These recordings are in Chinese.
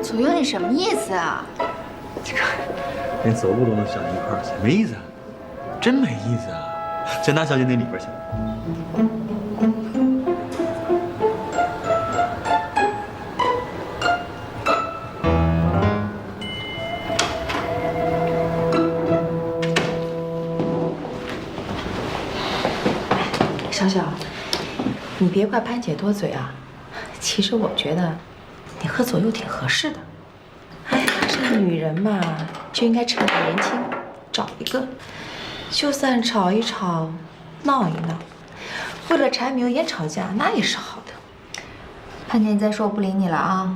左右，你什么意思啊？你看，连走路都能想一块儿去，没意思，真没意思啊！先拿小姐那里边去。小小，你别怪潘姐多嘴啊。其实我觉得你和左右挺合适的。哎呀，这个女人嘛，就应该趁着年轻找一个，就算吵一吵，闹一闹，为了柴米油盐吵架，那也是好的。潘姐，你再说我不理你了啊！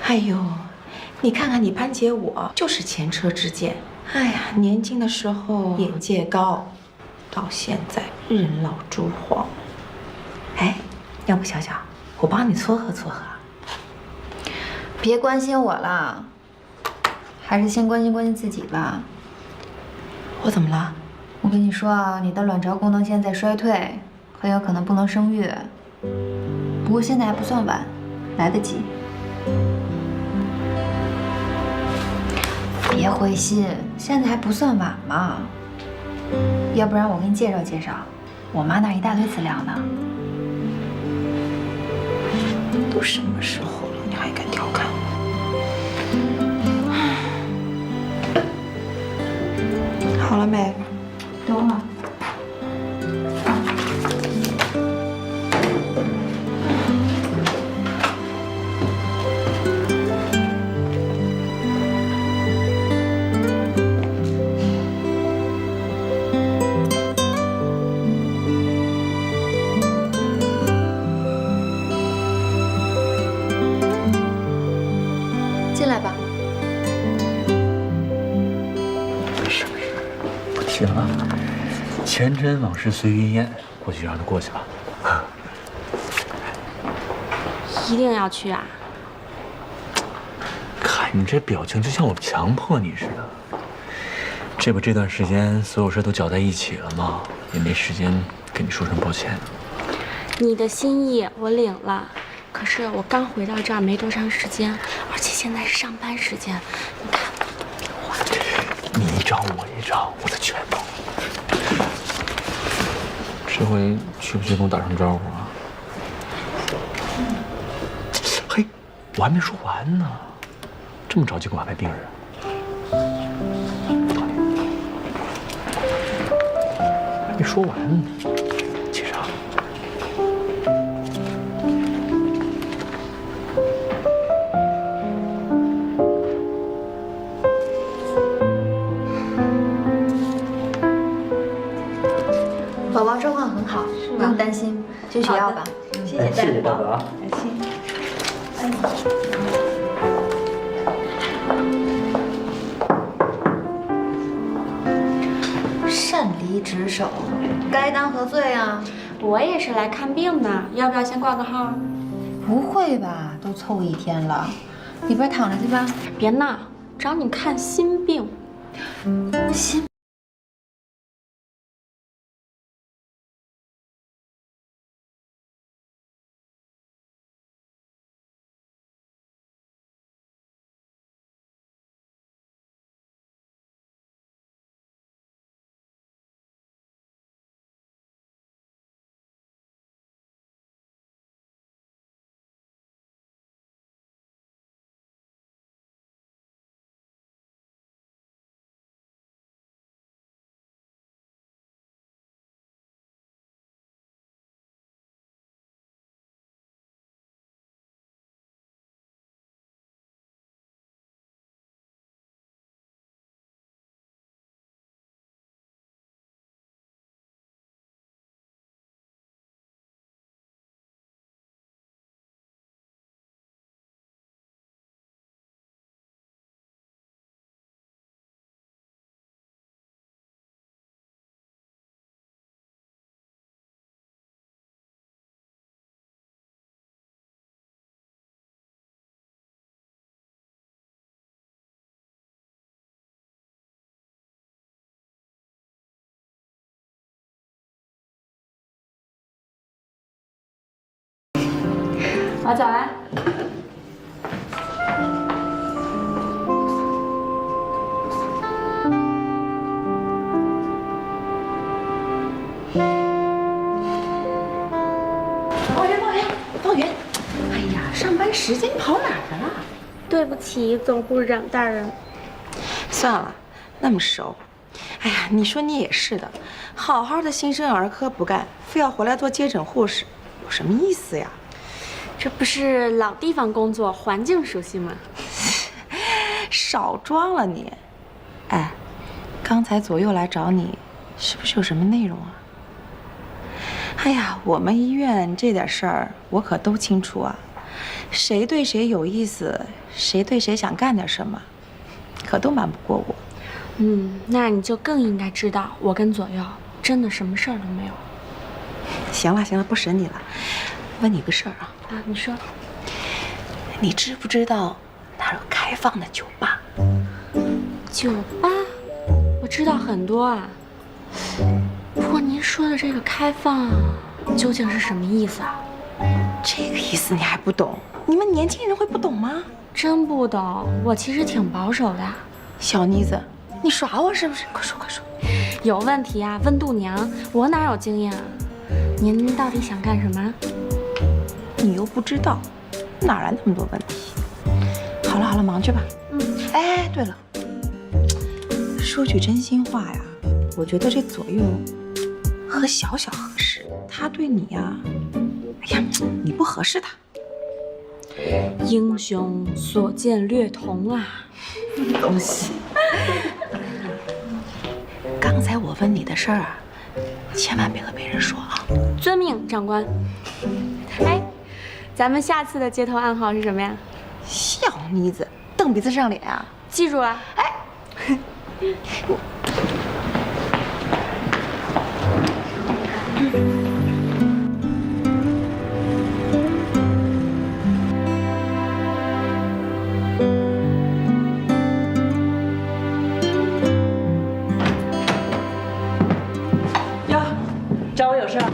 哎呦，你看看你潘姐我，就是前车之鉴。哎呀，年轻的时候眼界高，到现在人老珠黄。哎，要不小小，我帮你撮合撮合。别关心我了，还是先关心关心自己吧。我怎么了？我跟你说啊，你的卵巢功能现在衰退，很有可能不能生育。不过现在还不算晚，来得及。别灰心，现在还不算晚嘛。要不然我给你介绍介绍，我妈那儿一大堆资料呢。都什么时候了，你还敢调侃我？好了没？懂了。进来吧。是不是？不提了，前尘往事随云烟，过去让它过去吧。一定要去啊？看你这表情，就像我强迫你似的。这不，这段时间所有事都搅在一起了吗？也没时间跟你说声抱歉。你的心意我领了，可是我刚回到这儿没多长时间，而且现在是上班时间，你看你一招我一招，我的拳头。这回去不去跟我打声招呼啊？嘿，我还没说完呢，这么着急给我安排病人？还没说完呢，接着。宝宝状况很好，不用担心，就取药吧。谢谢大夫啊，感谢。擅离职守，该当何罪啊？我也是来看病的，要不要先挂个号？不会吧，都凑一天了，里边躺着去吧。别闹，找你看心病。心我走了。方圆，哎呀，上班时间跑哪儿去了？对不起，总部长大人。算了，那么熟。哎呀，你说你也是的，好好的新生儿科不干，非要回来做接诊护士，有什么意思呀？这不是老地方工作，环境熟悉吗？少装了你！哎，刚才左右来找你，是不是有什么内容啊？哎呀，我们医院这点事儿我可都清楚啊，谁对谁有意思，谁对谁想干点什么，可都瞒不过我。那你就更应该知道，我跟左右真的什么事儿都没有。行了行了，不审你了，问你个事儿啊。啊，你说。你知不知道哪有开放的酒吧？酒吧，我知道很多啊。不过您说的这个开放，究竟是什么意思啊？这个意思你还不懂？你们年轻人会不懂吗？真不懂，我其实挺保守的。小妮子，你耍我是不是？快说快说。有问题啊，问度娘，我哪有经验啊？您到底想干什么？你又不知道，哪来那么多问题？好了好了，忙去吧。哎，对了，说句真心话呀，我觉得这左右和小小合适，他对你呀，哎呀，你不合适他。英雄所见略同啊！东西。刚才我问你的事儿啊，千万别和别人说啊。遵命，长官。哎，咱们下次的接头暗号是什么呀？小妮子，瞪鼻子上脸啊！记住了。哎。找我有事儿？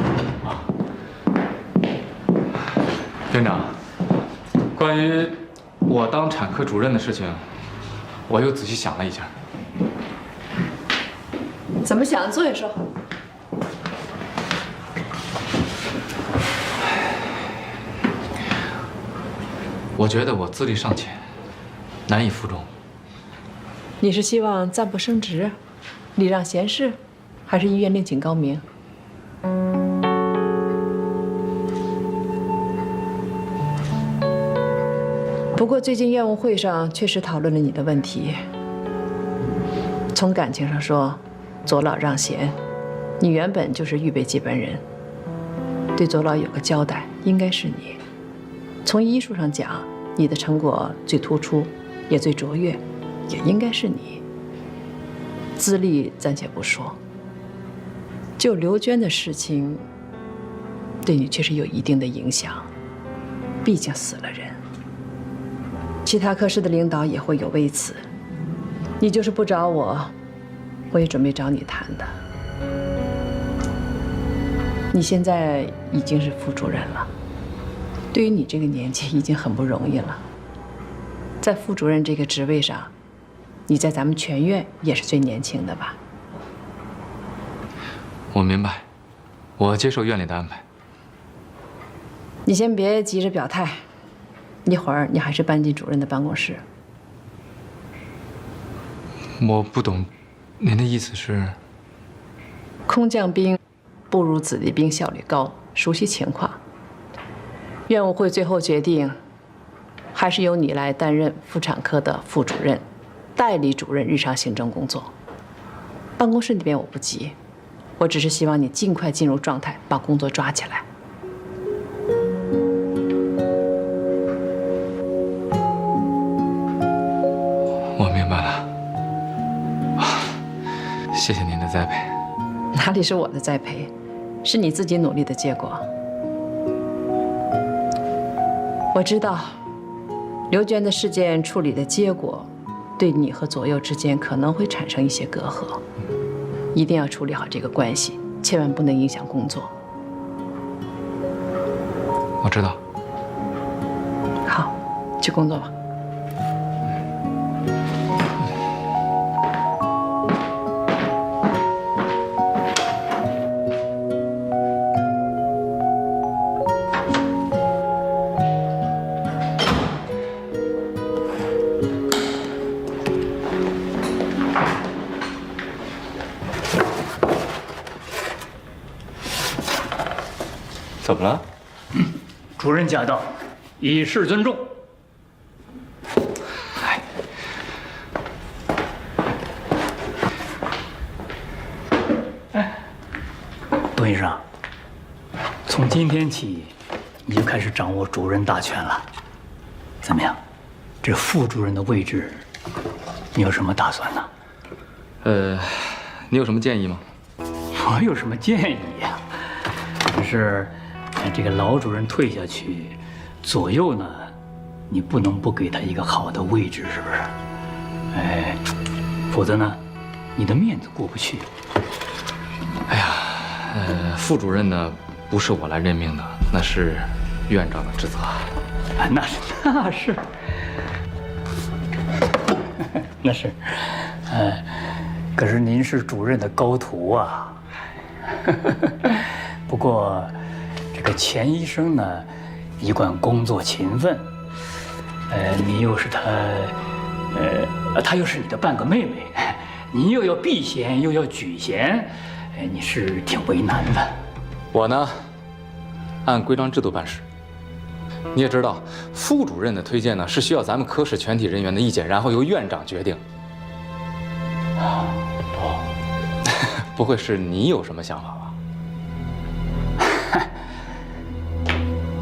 院长，关于我当产科主任的事情，我又仔细想了一下。怎么想？坐下说。我觉得我资历尚浅，难以服众。你是希望暂不升职，礼让贤士，还是医院另请高明？不过最近院务会上确实讨论了你的问题。从感情上说，左老让贤，你原本就是预备接班人，对左老有个交代，应该是你。从医术上讲，你的成果最突出，也最卓越，也应该是你。资历暂且不说，就刘娟的事情，对你确实有一定的影响，毕竟死了人。其他科室的领导也会有微词，你就是不找我，我也准备找你谈的。你现在已经是副主任了，对于你这个年纪已经很不容易了。在副主任这个职位上，你在咱们全院也是最年轻的吧？我明白，我接受院里的安排。你先别急着表态，一会儿你还是搬进主任的办公室。我不懂，您的意思是？空降兵不如子弟兵效率高，熟悉情况。院务会最后决定，还是由你来担任妇产科的副主任，代理主任日常行政工作。办公室那边我不急，我只是希望你尽快进入状态，把工作抓起来。我明白了。谢谢您的栽培。哪里是我的栽培，是你自己努力的结果。我知道，刘娟的事件处理的结果，对你和左右之间可能会产生一些隔阂，一定要处理好这个关系，千万不能影响工作。我知道。去工作吧。怎么了？主任驾到，以示尊重。董医生，从今天起，你就开始掌握主任大权了。怎么样？这副主任的位置，你有什么打算呢？你有什么建议吗？我有什么建议呀？只是，这个老主任退下去，左右呢，你不能不给他一个好的位置，是不是？哎，否则呢，你的面子过不去。哎呀，副主任呢，不是我来任命的，那是院长的职责。啊，那是，那是，可是您是主任的高徒啊。不过，这个钱医生呢，一贯工作勤奋，你又是她又是你的半个妹妹，你又要避嫌又要举贤，你是挺为难的。我呢，按规章制度办事。你也知道，副主任的推荐呢，是需要咱们科室全体人员的意见，然后由院长决定。不会是你有什么想法吧？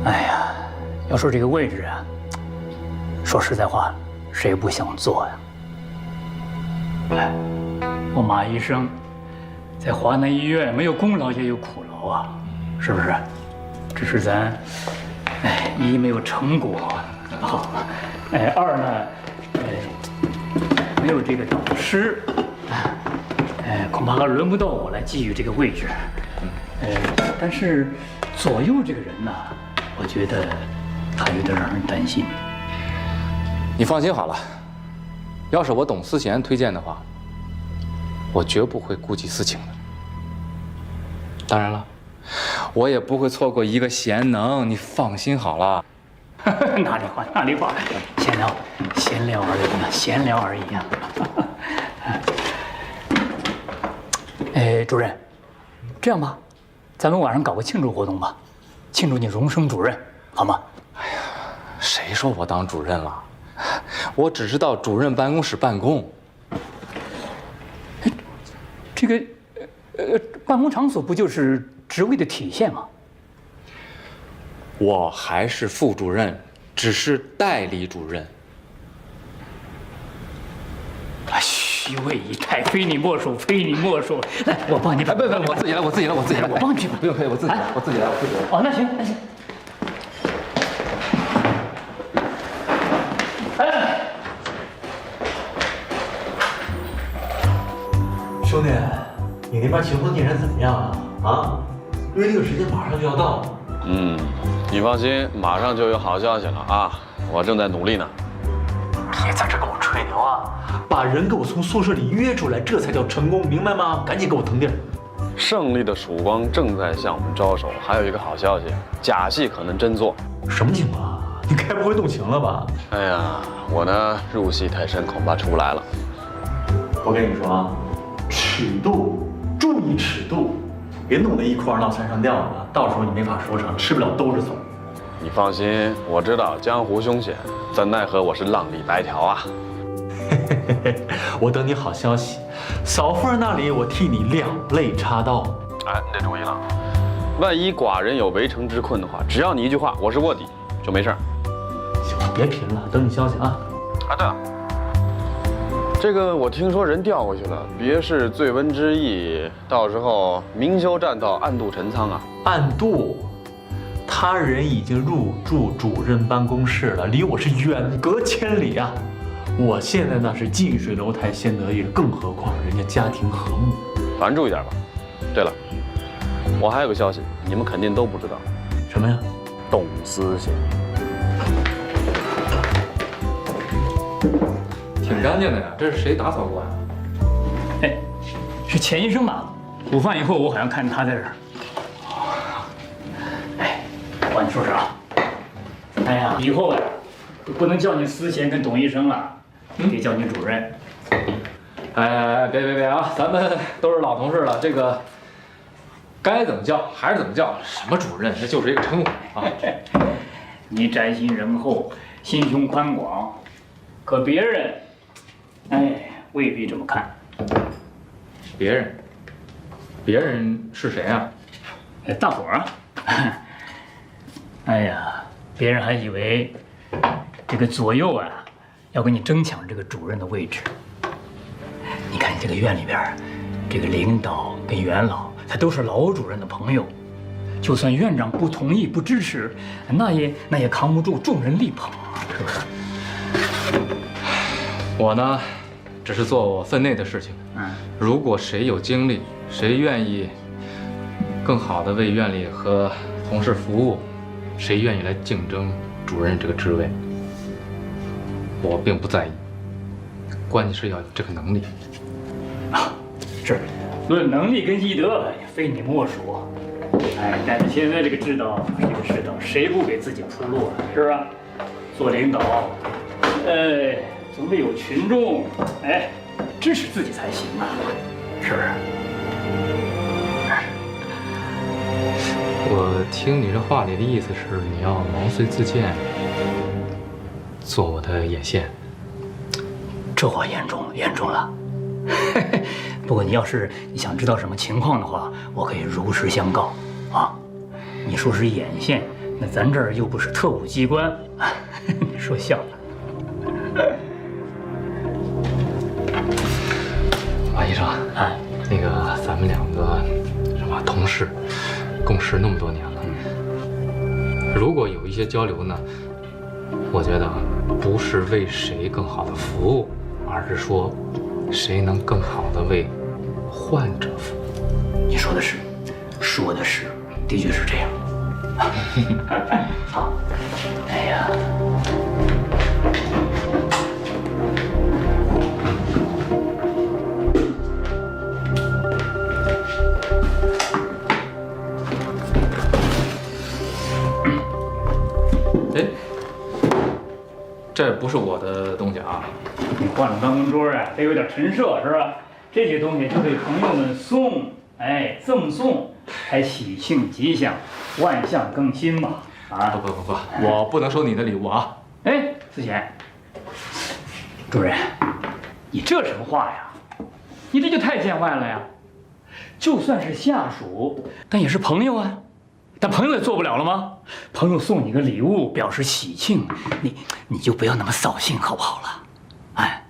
哎呀，要说这个位置啊，说实在话，谁不想做呀？哎，我马医生在华南医院没有功劳也有苦劳啊，是不是？只是咱，一没有成果，好，二呢，没有这个导师，恐怕轮不到我来觊觎这个位置。但是左右这个人呢，我觉得他有点让人担心。你放心好了，要是我董思贤推荐的话，我绝不会顾及私情的。当然了，我也不会错过一个贤能，你放心好了。哪里话，闲聊而已嘛，闲聊而已呀。主任，这样吧，咱们晚上搞个庆祝活动吧，庆祝你荣升主任，好吗？哎呀，谁说我当主任了？我只是到主任办公室办公。这个，办公场所不就是职位的体现吗？我还是副主任，只是代理主任。虚位以待，非你莫属，非你莫属。来，我帮你把。不，我自己来，我帮你去吧。不用客气，我自己来。哦，那行。兄弟，你那边情况进展怎么样啊？啊，约定时间马上就要到。你放心，马上就有好消息了啊！我正在努力呢。别在这跟我吹牛啊！把人给我从宿舍里约出来，这才叫成功，明白吗？赶紧给我腾地儿。胜利的曙光正在向我们招手。还有一个好消息，假戏可能真做。什么情况啊？你该不会动情了吧？哎呀，我呢入戏太深，恐怕出不来了。我跟你说啊，尺度，注意尺度，别弄得一哭二闹三上吊的，到时候你没法收场，吃不了兜着走。你放心，我知道江湖凶险，怎奈何我是浪里白条啊。我等你好消息，嫂夫人那里我替你两肋插刀。哎，你得注意了，万一寡人有围城之困的话，只要你一句话，我是卧底，就没事。行了，别贫了，等你消息啊。啊，对了，这个我听说人调过去了，别是醉翁之意，到时候明修栈道，暗度陈仓啊。暗度，他人已经入住主任办公室了，离我是远隔千里啊。我现在那是近水楼台先得月，更何况人家家庭和睦。反正注意点吧。对了，我还有个消息，你们肯定都不知道。什么呀？董思贤。挺干净的呀，这是谁打扫过呀？哎，是钱医生吧？午饭以后我好像看见他在这儿。哎，我帮你说事啊。哎呀，以后呀，不能叫你思贤跟董医生了，得叫你主任。哎，别啊，咱们都是老同事了，这个该怎么叫还是怎么叫，什么主任，这就是一个称呼啊。你宅心仁厚，心胸宽广，可别人，哎，未必这么看。别人是谁啊？大伙儿啊，哎呀，别人还以为这个左右啊要跟你争抢这个主任的位置。你看这个院里边，这个领导跟元老，他都是老主任的朋友，就算院长不同意不支持，那也扛不住众人力捧啊，是不是？我呢，只是做我分内的事情。如果谁有精力，谁愿意更好的为院里和同事服务，谁愿意来竞争主任这个职位，我并不在意。关键是要有这个能力。是，论能力跟医德，也非你莫属。哎，但是现在这个世道，谁不给自己铺路啊？是吧？做领导，总得有群众，哎，支持自己才行啊，是不是？我听你这话里的意思是，你要毛遂自荐，做我的眼线。这话严重了。不过你要是想知道什么情况的话，我可以如实相告啊。你说是眼线，那咱这儿又不是特务机关，你说笑了。马医生啊，那个咱们两个什么同事，共事那么多年了，如果有一些交流呢，我觉得不是为谁更好的服务，而是说谁能更好的为患者服务。你说的是，的确是这样。好，哎呀。哎，这不是我的东西啊！你换了办公桌啊，得有点陈设是吧？这些东西就给朋友们送，哎，赠送，才喜庆吉祥，万象更新嘛！啊，不，我不能收你的礼物啊！哎，思贤，主任，你这什么话呀？你这就太见外了呀！就算是下属，但也是朋友啊。但朋友也做不了了吗？朋友送你个礼物表示喜庆，你就不要那么扫兴好不好了？哎，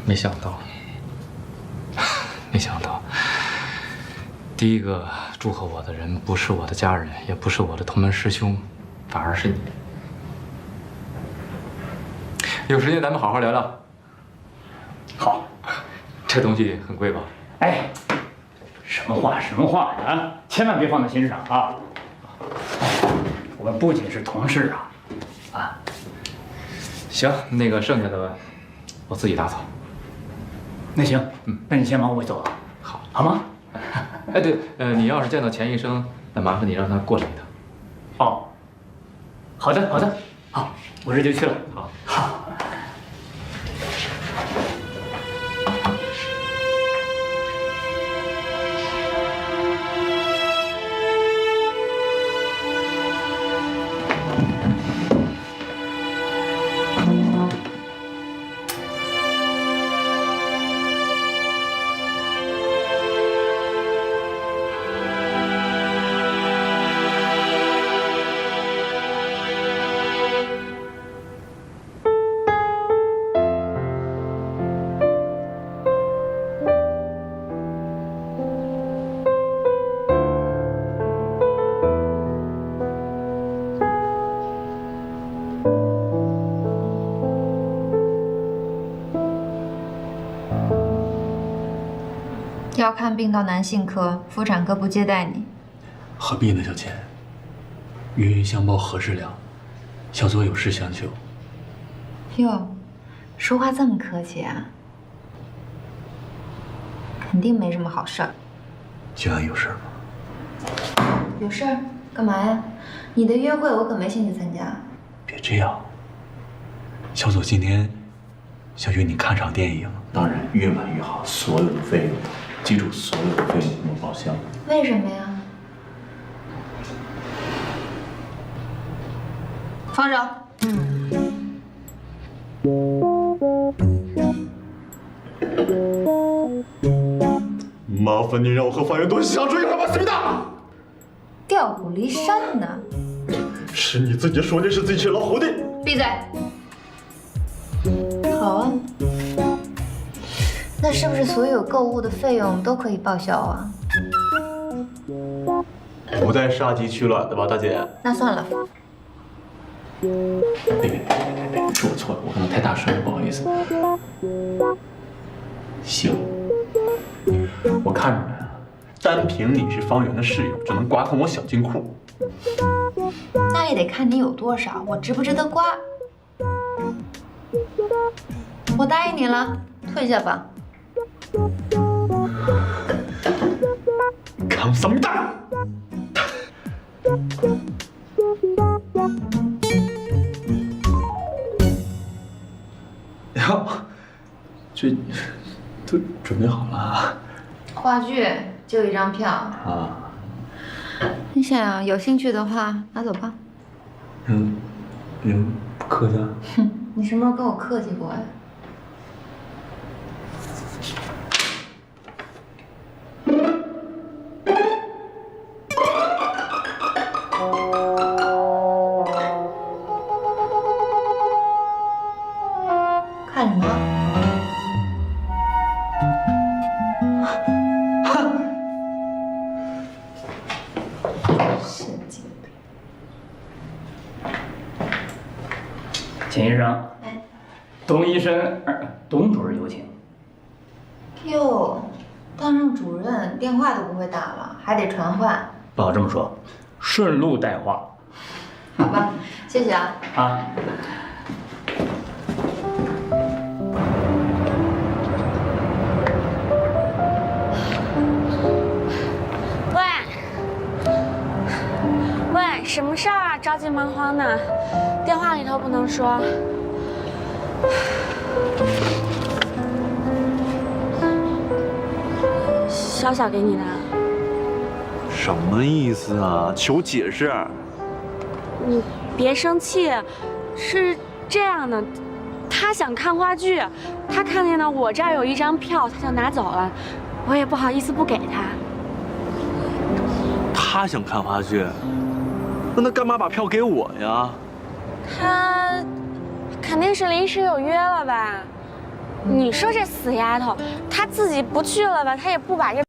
没想到，第一个祝贺我的人不是我的家人，也不是我的同门师兄，反而是你。有时间咱们好好聊聊。好。这东西很贵吧？哎，什么话啊！千万别放在心上啊！我们不仅是同事啊！行，那个剩下的我自己打扫。那行，那你先忙，我走了。好吗？哎，对，你要是见到钱医生，那麻烦你让他过来一趟。哦，好的，好，我这就去了。好。要看病到男性科，妇产科不接待你。何必呢，小钱？冤冤相报何时了？小左有事相求。哟，说话这么客气啊？肯定没什么好事儿。今晚有事吗？有事儿？干嘛呀？你的约会我可没兴趣参加。别这样。小左今天想约你看场电影，当然越晚越好，所有的费用，记住所有的费用我报销。为什么呀？放手。麻烦你让我和方圆多相处一会儿吧，思密达。调虎离山呢？是你自己说你是自己吃老虎的。闭嘴。好啊。那是不是所有购物的费用都可以报销啊？不再杀鸡取卵的吧，大姐？那算了。别，是我错了，我可能太大声了，不好意思。行，我看出来了，单凭你是方圆的室友，就能刮空我小金库。那也得看你有多少，我值不值得刮。我答应你了，退下吧。看什么大？然后，这都准备好了啊。话剧就一张票啊。你想有兴趣的话，拿走吧。不客气啊。哼，你什么时候跟我客气过呀？看什么？神经病！秦医生，董医生，董主任有请。哟，当上主任，电话都不会打了，还得传唤。不好这么说，顺路带话。好吧，谢谢啊。啊。喂，什么事儿啊？着急忙慌的，电话里头不能说。小小给你的。什么意思啊？求解释！你别生气，是这样的，他想看话剧，他看见了我这儿有一张票，他就拿走了，我也不好意思不给他。他想看话剧，那他干嘛把票给我呀？他肯定是临时有约了吧？你说这死丫头，她自己不去了吧，她也不把这。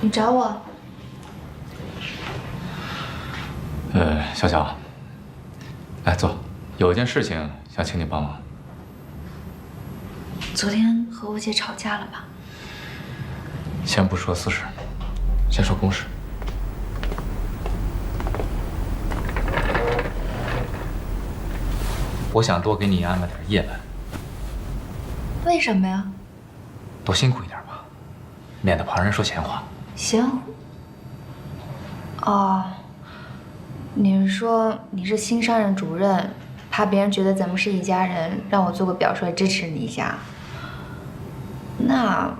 你找我？小小，来坐，有一件事情想请你帮忙。昨天和我姐吵架了吧？先不说私事，先说公事。我想多给你安排点夜班，为什么呀？多辛苦一点吧，免得旁人说闲话。行。哦，你是说你是新上任主任，怕别人觉得咱们是一家人，让我做个表率支持你一下？那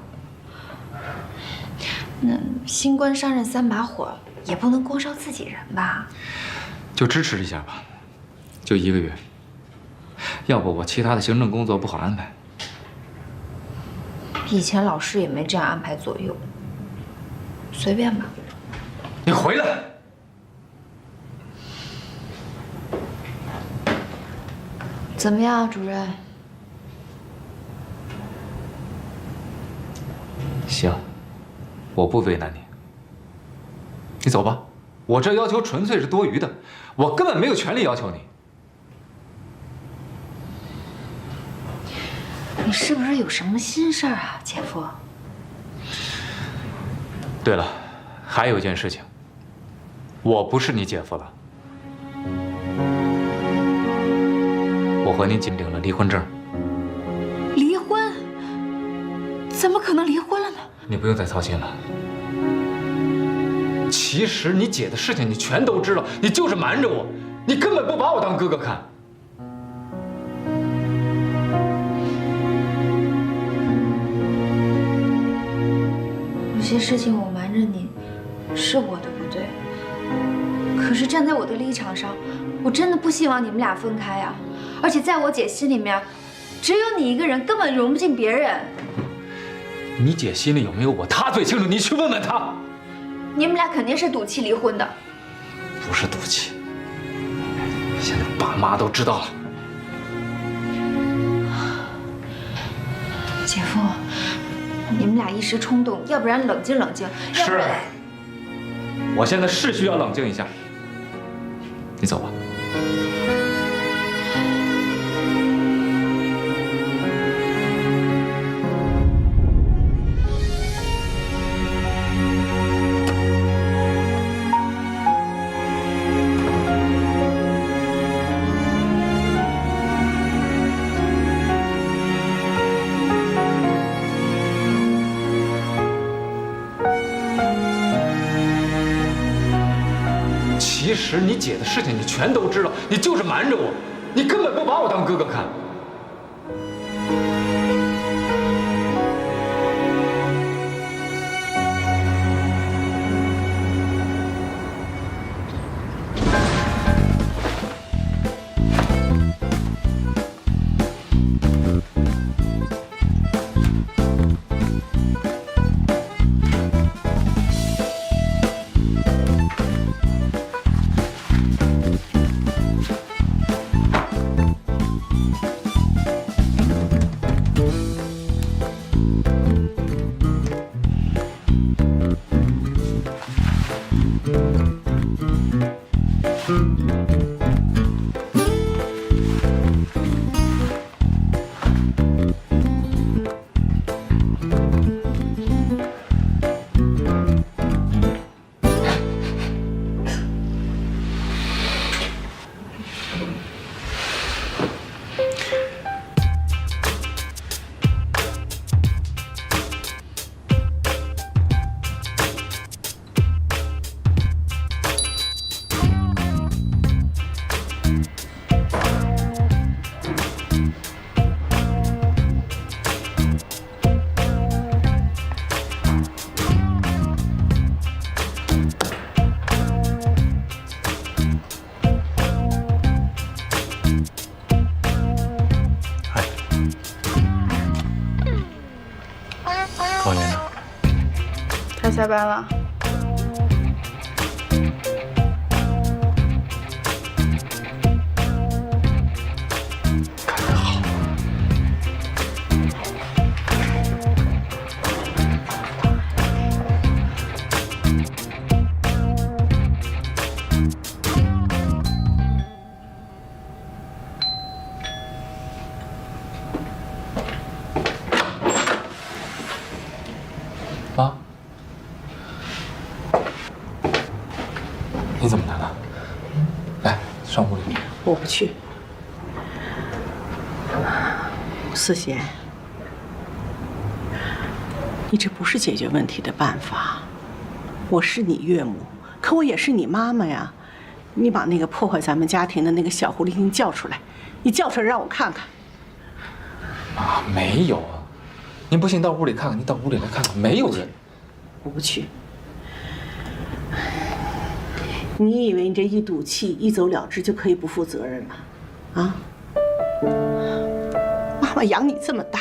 新官上任三把火，也不能光烧自己人吧？就支持一下吧，就1个月。要不我其他的行政工作不好安排。以前老师也没这样安排左右，随便吧。你回来！怎么样，主任？行，我不为难你。你走吧，我这要求纯粹是多余的，我根本没有权利要求你。你是不是有什么心事儿啊，姐夫？对了，还有一件事情，我不是你姐夫了，我和你姐领了离婚证。离婚？怎么可能离婚了呢？你不用再操心了。其实你姐的事情你全都知道，你就是瞒着我，你根本不把我当哥哥看。有些事情我瞒着你，是我的不对。可是站在我的立场上，我真的不希望你们俩分开啊！而且在我姐心里面，只有你一个人，根本融不进别人。你姐心里有没有我，她最清楚，你去问问她。你们俩肯定是赌气离婚的。不是赌气，现在爸妈都知道了。姐夫，你们俩一时冲动，要不然冷静冷静。是，我现在是需要冷静一下。你走吧。其实你姐的事情你全都知道，你就是瞒着我，你根本不把我当哥哥看。高岩呢？他下班了。干得好。屋里。我不去。思贤，你这不是解决问题的办法。我是你岳母，可我也是你妈妈呀。你把那个破坏咱们家庭的那个小狐狸精叫出来，你叫出来让我看看。妈，没有啊。您不信到屋里看看，您到屋里来看看，没有人。我不去。你以为你这一赌气一走了之就可以不负责任了？啊？妈妈养你这么大，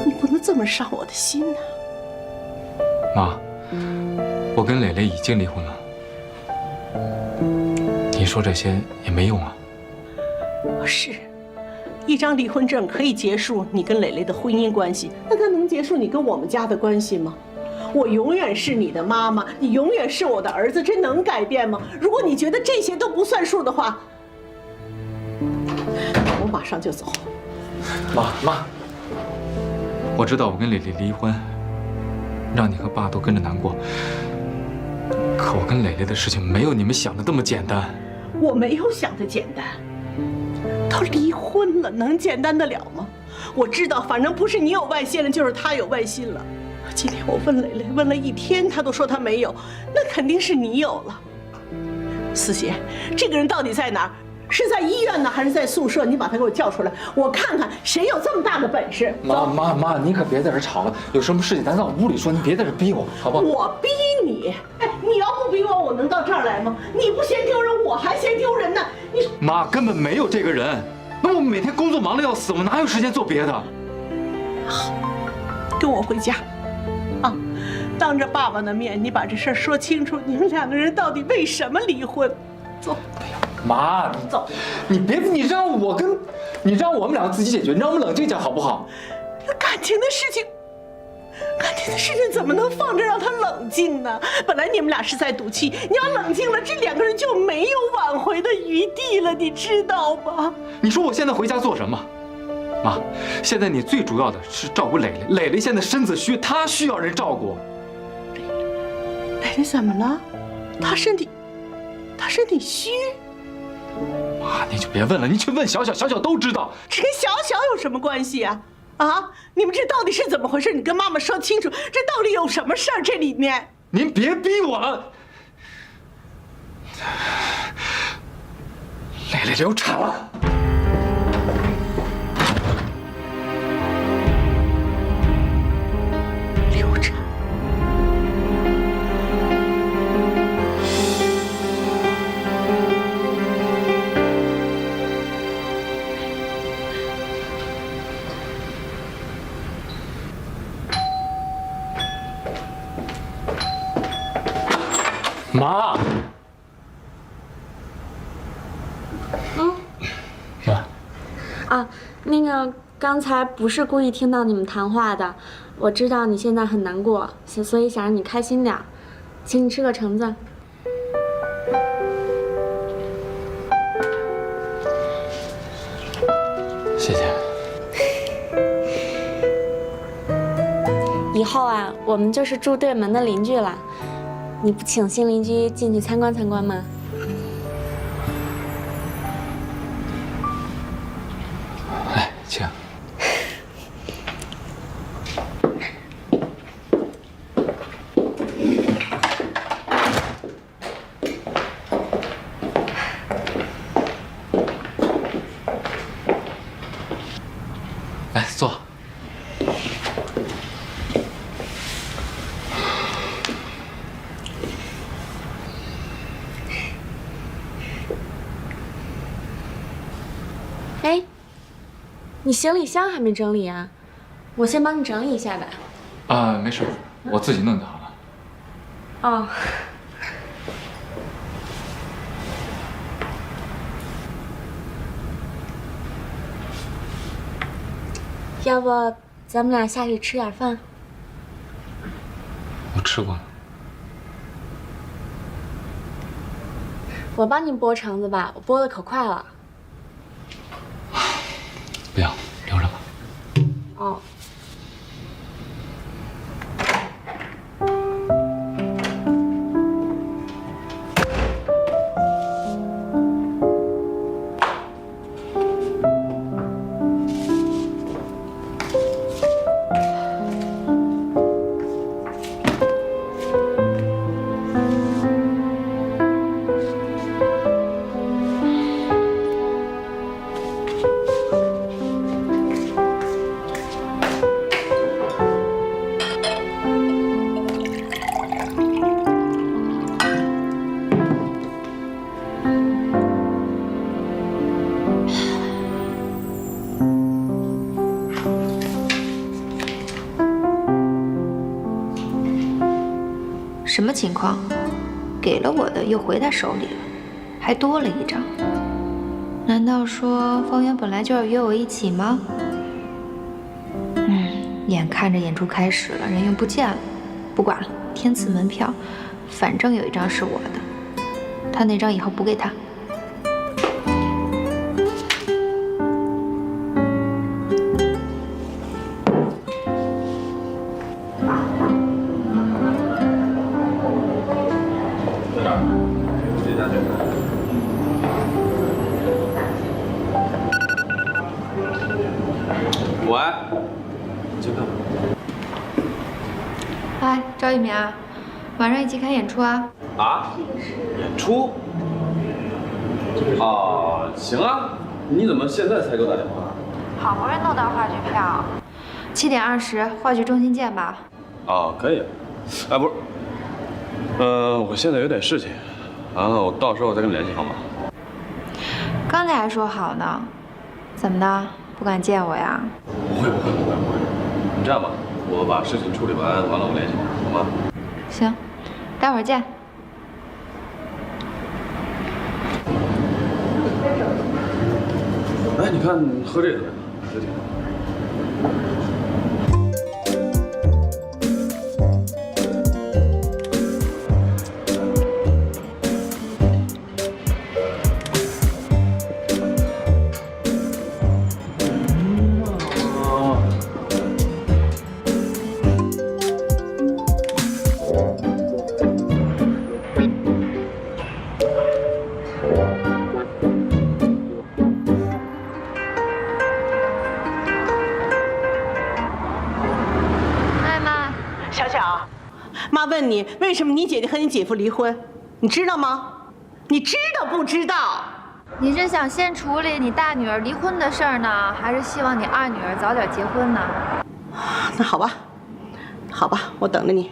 你不能这么伤我的心呐。妈，我跟蕾蕾已经离婚了。你说这些也没用啊。是，一张离婚证可以结束你跟蕾蕾的婚姻关系，那它能结束你跟我们家的关系吗？我永远是你的妈妈，你永远是我的儿子，这能改变吗？如果你觉得这些都不算数的话，我马上就走。妈，我知道我跟蕾蕾离婚，让你和爸都跟着难过。可我跟蕾蕾的事情没有你们想的这么简单。我没有想的简单，都离婚了，能简单得了吗？我知道，反正不是你有外心了，就是他有外心了。今天我问蕾蕾，问了一天，她都说她没有，那肯定是你有了。思贤，这个人到底在哪儿？是在医院呢，还是在宿舍？你把他给我叫出来，我看看谁有这么大的本事。妈，你可别在这吵了，有什么事情咱到屋里说，你别在这逼我，好不好？我逼你？哎，你要不逼我，我能到这儿来吗？你不嫌丢人，我还嫌丢人呢。你妈，根本没有这个人。那我每天工作忙得要死，我哪有时间做别的？好，跟我回家。啊，当着爸爸的面，你把这事儿说清楚，你们两个人到底为什么离婚？走。哎呀，妈，你走。你让我们两个自己解决，你让我们冷静一下好不好？感情的事情怎么能放着让他冷静呢？本来你们俩是在赌气，你要冷静了，这两个人就没有挽回的余地了，你知道吗？你说我现在回家做什么？妈，现在你最主要的是照顾蕾蕾。蕾蕾现在身子虚，她需要人照顾。蕾蕾怎么了？她身体虚。妈，你就别问了，你去问小小，小小都知道。这跟小小有什么关系啊？啊，你们这到底是怎么回事？你跟妈妈说清楚，这到底有什么事儿？这里面您别逼我了。蕾蕾流产了。流产。妈，妈，啊，那个刚才不是故意听到你们谈话的，我知道你现在很难过，所以想让你开心点，请你吃个橙子。谢谢。以后啊，我们就是住对门的邻居了。你不请新邻居进去参观参观吗？来，请。来，坐。哎，你行李箱还没整理啊？我先帮你整理一下吧。啊，没事，我自己弄就好了。哦。要不咱们俩下去吃点饭？我吃过了。我帮你剥橙子吧，我剥的可快了。不要，留着吧。哦。么情况？给了我的又回他手里了，还多了一张。难道说方圆本来就要约我一起吗？眼看着演出开始了，人又不见了，不管了，天赐门票，反正有一张是我的，他那张以后补给他。喂，哎，赵一鸣啊，晚上一起看演出啊？啊？演出？啊，行啊。你怎么现在才给我打电话？好不容易弄到话剧票，7点20，话剧中心见吧。啊，可以。哎，不是，我现在有点事情，然后到时候再跟你联系好吗？刚才还说好呢，怎么的？不敢见我呀？不会。你这样吧，我把事情处理完了我联系你，好吗？行，待会儿见。哎，你看喝这个怎么样？这挺好。妈问你，为什么你姐姐和你姐夫离婚？你知道吗？你知道不知道？你是想先处理你大女儿离婚的事儿呢，还是希望你二女儿早点结婚呢？那好吧，好吧，我等着你。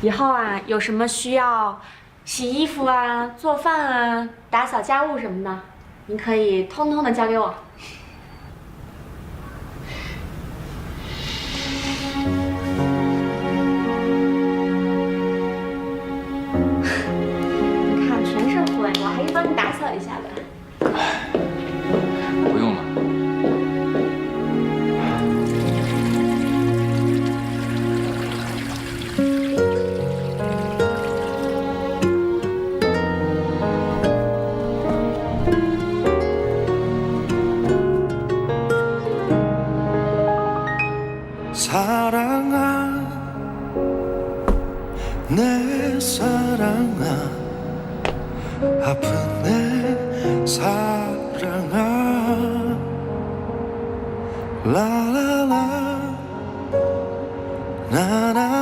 以后啊，有什么需要洗衣服啊、做饭啊、打扫家务什么的，你可以通通的交给我。你看，全是灰，我还是帮你打扫一下的。不用了。사랑아 내 사랑아 아픈 내 사랑아 라라라 나나